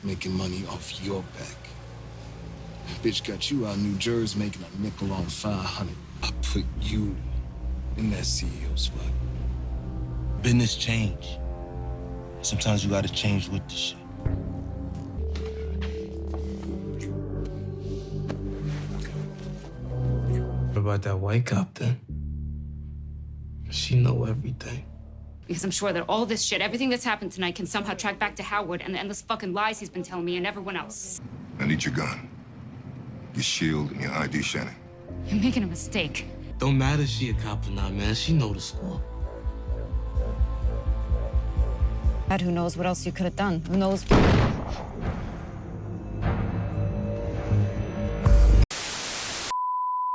making money off your back. Bitch got you out in New Jersey making a nickel on 500. I put you in that CEO spot. Business change. Sometimes you gotta change with the shit. What about that white cop then? She know everything. Because I'm sure that all this shit, everything that's happened tonight, can somehow track back to Howard and the endless fucking lies he's been telling me and everyone else. I need your gun, your shield, and your ID, Shannon. You're making a mistake. Don't matter if she a cop or not, man. She know the score. God, who knows what else you could have done? Who knows?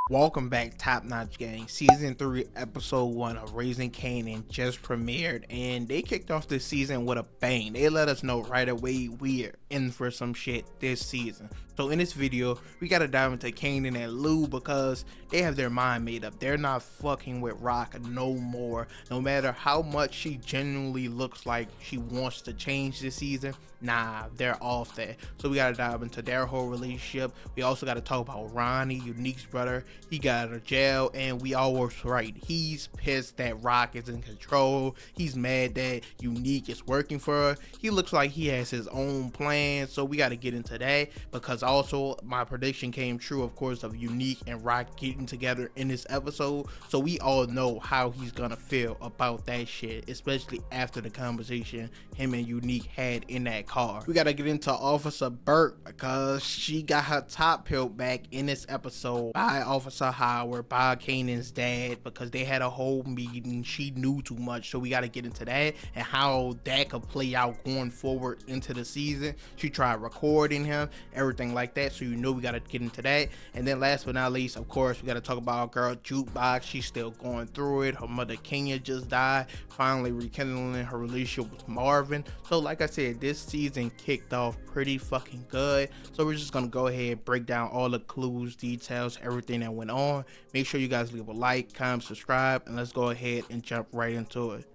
Welcome back, Top Notch Gang. Season 3, Episode 1 of Raising Kanan just premiered, and they kicked off this season with a bang. They let us know right away we are in for some shit this season. So in this video, we gotta dive into Kanan and Lou because they have their mind made up. They're not fucking with Rock no more. No matter how much she genuinely looks like she wants to change this season, nah, they're off that. So we gotta dive into their whole relationship. We also gotta talk about Ronnie, Unique's brother. He got out of jail, and we all was right. He's pissed that Rock is in control. He's mad that Unique is working for her. He looks like he has his own plan, so we gotta get into that because also my prediction came true, of course, of Unique and Rock getting together in this episode. So we all know how he's gonna feel about that shit, especially after the conversation him and Unique had in that car. We gotta get into Officer Burke because she got her top peeled back in this episode by Officer Howard, by Kanan's dad, because they had a whole meeting. She knew too much, so we gotta get into that and how that could play out going forward into the season. She tried recording him, everything like that, so you know we gotta get into that. And then last but not least, of course, we gotta talk about our girl Jukebox. She's still going through it. Her mother Kenya just died, finally rekindling her relationship with Marvin. So like I said, this season kicked off pretty fucking good, so we're just gonna go ahead and break down all the clues, details, everything that went on. Make sure you guys leave a like, comment, subscribe, and let's go ahead and jump right into it.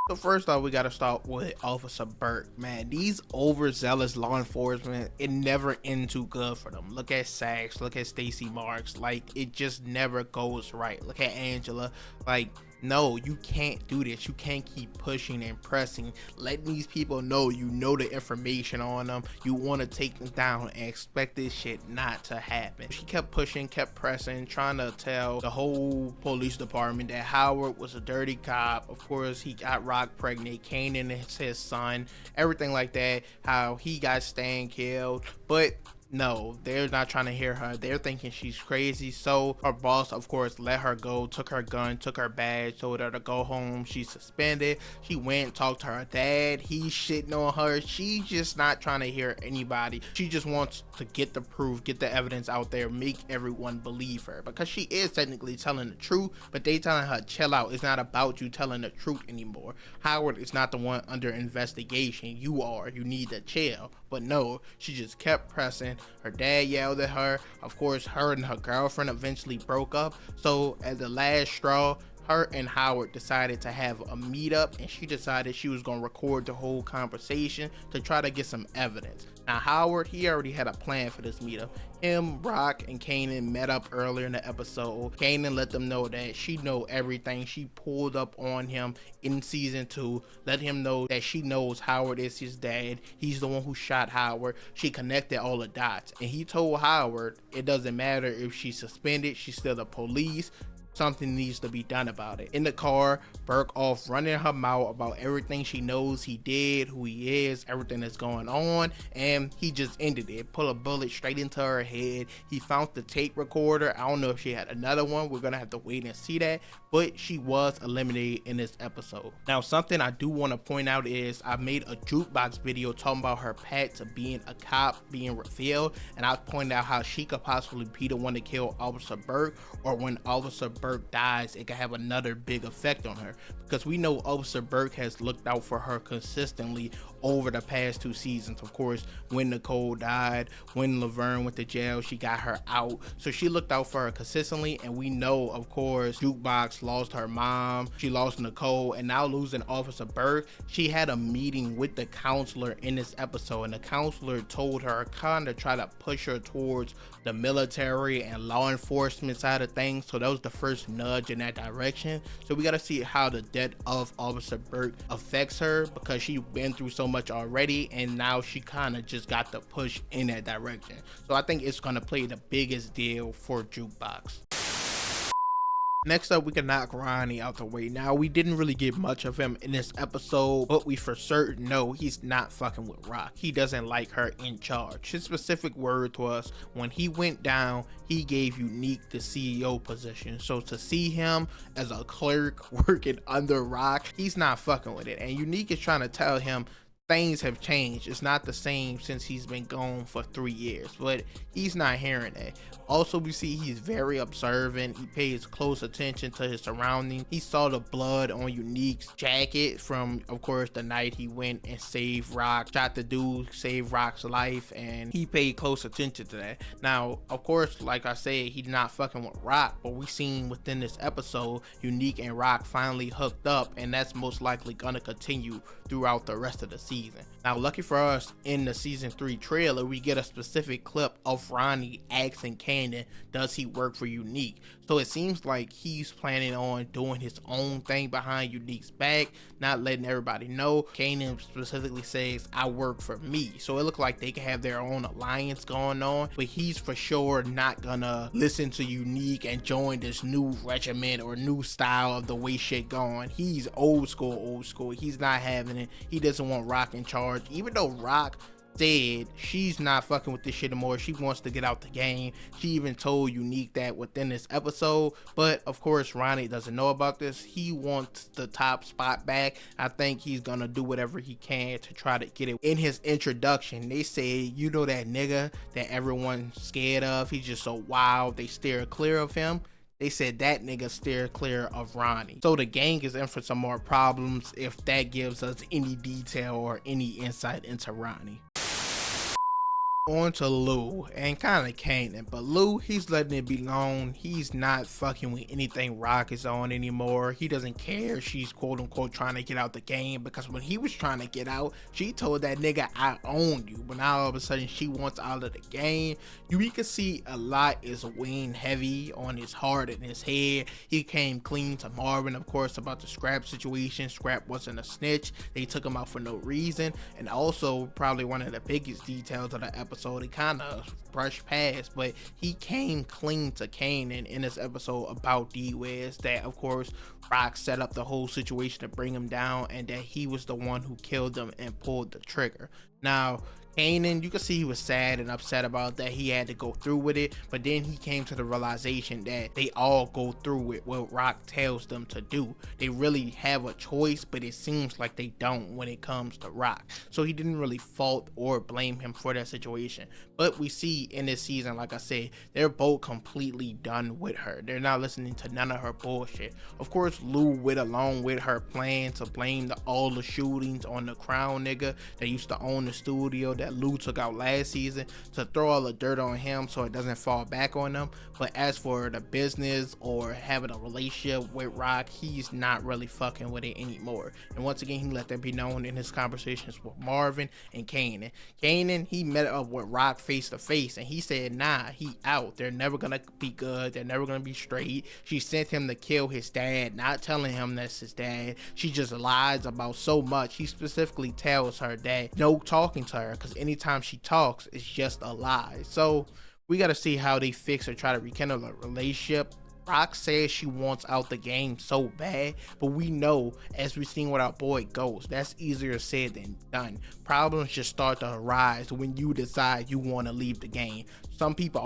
So first off, we gotta start with Officer Burke. Man, these overzealous law enforcement, it never ends too good for them. Look at Sax, look at Stacy Marks, like it just never goes right. Look at Angela, like no, you can't do this. You can't keep pushing and pressing, letting these people know you know the information on them, you want to take them down and expect this shit not to happen. She kept pushing, kept pressing, trying to tell the whole police department that Howard was a dirty cop. Of course, he got Rock pregnant, Kanan is his son, everything like that, how he got Stan killed. But no, they're not trying to hear her. They're thinking she's crazy. So her boss, of course, let her go, took her gun, took her badge, told her to go home. She's suspended. She went, talked to her dad. He's shitting on her. She's just not trying to hear anybody. She just wants to get the proof, get the evidence out there, make everyone believe her, because she is technically telling the truth, but they telling her chill out. It's not about you telling the truth anymore. Howard is not the one under investigation. You are. You need to chill. But no, she just kept pressing. Her dad yelled at her. Of course, her and her girlfriend eventually broke up. So at the last straw, her and Howard decided to have a meetup, and she decided she was going to record the whole conversation to try to get some evidence. Now Howard, he already had a plan for this meetup. Him, Rock, and Kanan met up earlier in the episode. Kanan let them know that she know everything. She pulled up on him in season 2, let him know that she knows Howard is his dad. He's the one who shot Howard. She connected all the dots, and he told Howard it doesn't matter if she's suspended, she's still the police. Something needs to be done about it. In the car, Burke off running her mouth about everything she knows he did, who he is, everything that's going on, and he just ended it. Pull a bullet straight into her head. He found the tape recorder. I don't know if she had another one. We're gonna have to wait and see that, but she was eliminated in this episode. Now, something I do want to point out is I made a Jukebox video talking about her path to being a cop being revealed, and I pointed out how she could possibly be the one to kill Officer Burke, or when Officer Burke Burke dies, it could have another big effect on her, because we know Officer Burke has looked out for her consistently over the past 2 seasons. Of course, when Nicole died, when Laverne went to jail, she got her out, so she looked out for her consistently. And we know, of course, Jukebox lost her mom, she lost Nicole, and now losing Officer Burke. She had a meeting with the counselor in this episode, and the counselor told her, kind of try to push her towards the military and law enforcement side of things. So that was the first nudge in that direction. So we got to see how the death of Officer Burke affects her, because she's been through so much already, and now she kind of just got the push in that direction. So I think it's going to play the biggest deal for Jukebox. Next up, we can knock Ronnie out the way. Now, we didn't really get much of him in this episode, but we for certain know he's not fucking with Rock. He doesn't like her in charge. His specific word to us, when he went down, he gave Unique the CEO position. So to see him as a clerk working under Rock, he's not fucking with it. And Unique is trying to tell him things have changed. It's not the same since he's been gone for 3 years, but he's not hearing that. Also, we see he's very observant. He pays close attention to his surroundings. He saw the blood on Unique's jacket from, of course, the night he went and saved Rock, shot the dude, saved Rock's life, and he paid close attention to that. Now, of course, like I said, he's not fucking with Rock, but we seen within this episode, Unique and Rock finally hooked up, and that's most likely gonna continue throughout the rest of the season. Now, lucky for us, in the season 3 trailer, we get a specific clip of Ronnie asking Kanan, does he work for Unique? So it seems like he's planning on doing his own thing behind Unique's back, not letting everybody know. Kanan specifically says, I work for me. So it looks like they can have their own alliance going on, but he's for sure not gonna listen to Unique and join this new regiment or new style of the way shit going. He's old school. He's not having it. He doesn't want Rock in charge, even though Rock said she's not fucking with this shit anymore. She wants to get out the game. She even told Unique that within this episode, but of course Ronnie doesn't know about this. He wants the top spot back. I think he's gonna do whatever he can to try to get it. In his introduction, they say, you know, that nigga that everyone's scared of, he's just so wild, they steer clear of him. They said that nigga steer clear of Ronnie. So the gang is in for some more problems if that gives us any detail or any insight into Ronnie. On to Lou and kind of Kanan, but Lou, he's letting it be known he's not fucking with anything Rock is on anymore. He doesn't care she's quote unquote trying to get out the game, because when he was trying to get out, she told that nigga, I own you, but now all of a sudden she wants out of the game. You can see a lot is weighing heavy on his heart and his head. He came clean to Marvin, of course, about the Scrap situation. Scrap wasn't a snitch. They took him out for no reason. And also, probably one of the biggest details of the episode, he kind of brushed past, but he came clean to Kanan in this episode about D-Wiz, that of course Rock set up the whole situation to bring him down, and that he was the one who killed him and pulled the trigger. Now Kanan, you can see he was sad and upset about that. He had to go through with it, but then he came to the realization that they all go through with what Rock tells them to do. They really have a choice, but it seems like they don't when it comes to Rock. So he didn't really fault or blame him for that situation. But we see in this season, like I said, they're both completely done with her. They're not listening to none of her bullshit. Of course, Lou went along with her plan to blame all the shootings on the Crown nigga that used to own the studio that Lou took out last season, to throw all the dirt on him so it doesn't fall back on them. But as for the business or having a relationship with Rock, he's not really fucking with it anymore. And once again, he let that be known in his conversations with Marvin and Kanan. Kanan, he met up with Rock face to face, and he said, nah, he out. They're never gonna be good. They're never gonna be straight. She sent him to kill his dad, not telling him that's his dad. She just lies about so much. He specifically tells her that no talking to her, because anytime she talks, it's just a lie. So we got to see how they fix or try to rekindle a relationship. Rock says she wants out the game so bad, but we know, as we've seen with our boy Ghost, that's easier said than done. Problems just start to arise when you decide you want to leave the game. Some people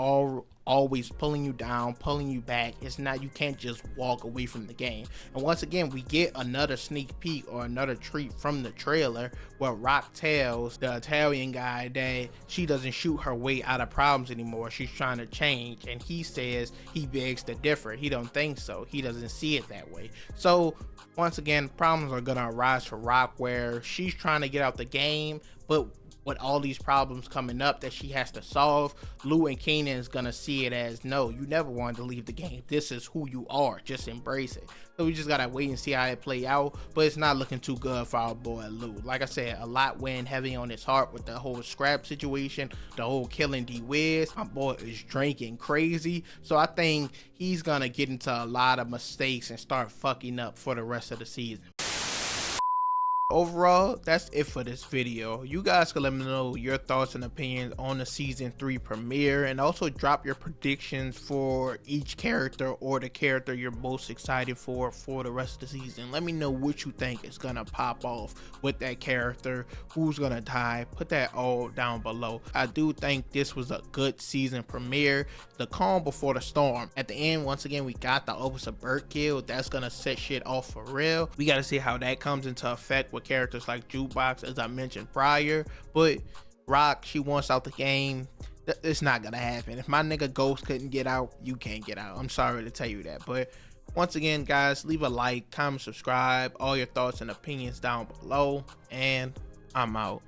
always pulling you down, pulling you back. It's not, you can't just walk away from the game. And once again, we get another sneak peek or another treat from the trailer where Rock tells the Italian guy that she doesn't shoot her way out of problems anymore. She's trying to change, and he says he begs to differ. He don't think so. He doesn't see it that way. So once again, problems are gonna arise for Rock where she's trying to get out the game, but with all these problems coming up that she has to solve, Lou and Kanan is gonna see it as, no, you never wanted to leave the game. This is who you are. Just embrace it. So we just gotta wait and see how it play out. But it's not looking too good for our boy Lou. Like I said, a lot weighing heavy on his heart with the whole scrap situation, the whole killing D-Wiz. My boy is drinking crazy. So I think he's gonna get into a lot of mistakes and start fucking up for the rest of the season. Overall, that's it for this video. You guys can let me know your thoughts and opinions on the season 3 premiere, and also drop your predictions for each character or the character you're most excited for the rest of the season. Let me know what you think is gonna pop off with that character, who's gonna die. Put that all down below. I do think this was a good season premiere. The calm before the storm. At the end, once again, we got the Officer Burke kill. That's gonna set shit off for real. We gotta see how that comes into effect with characters like Jukebox, as I mentioned prior. But Rock, she wants out the game. It's not gonna happen. If my nigga Ghost couldn't get out, you can't get out. I'm sorry to tell you that. But once again, guys, leave a like, comment, subscribe, all your thoughts and opinions down below, and I'm out.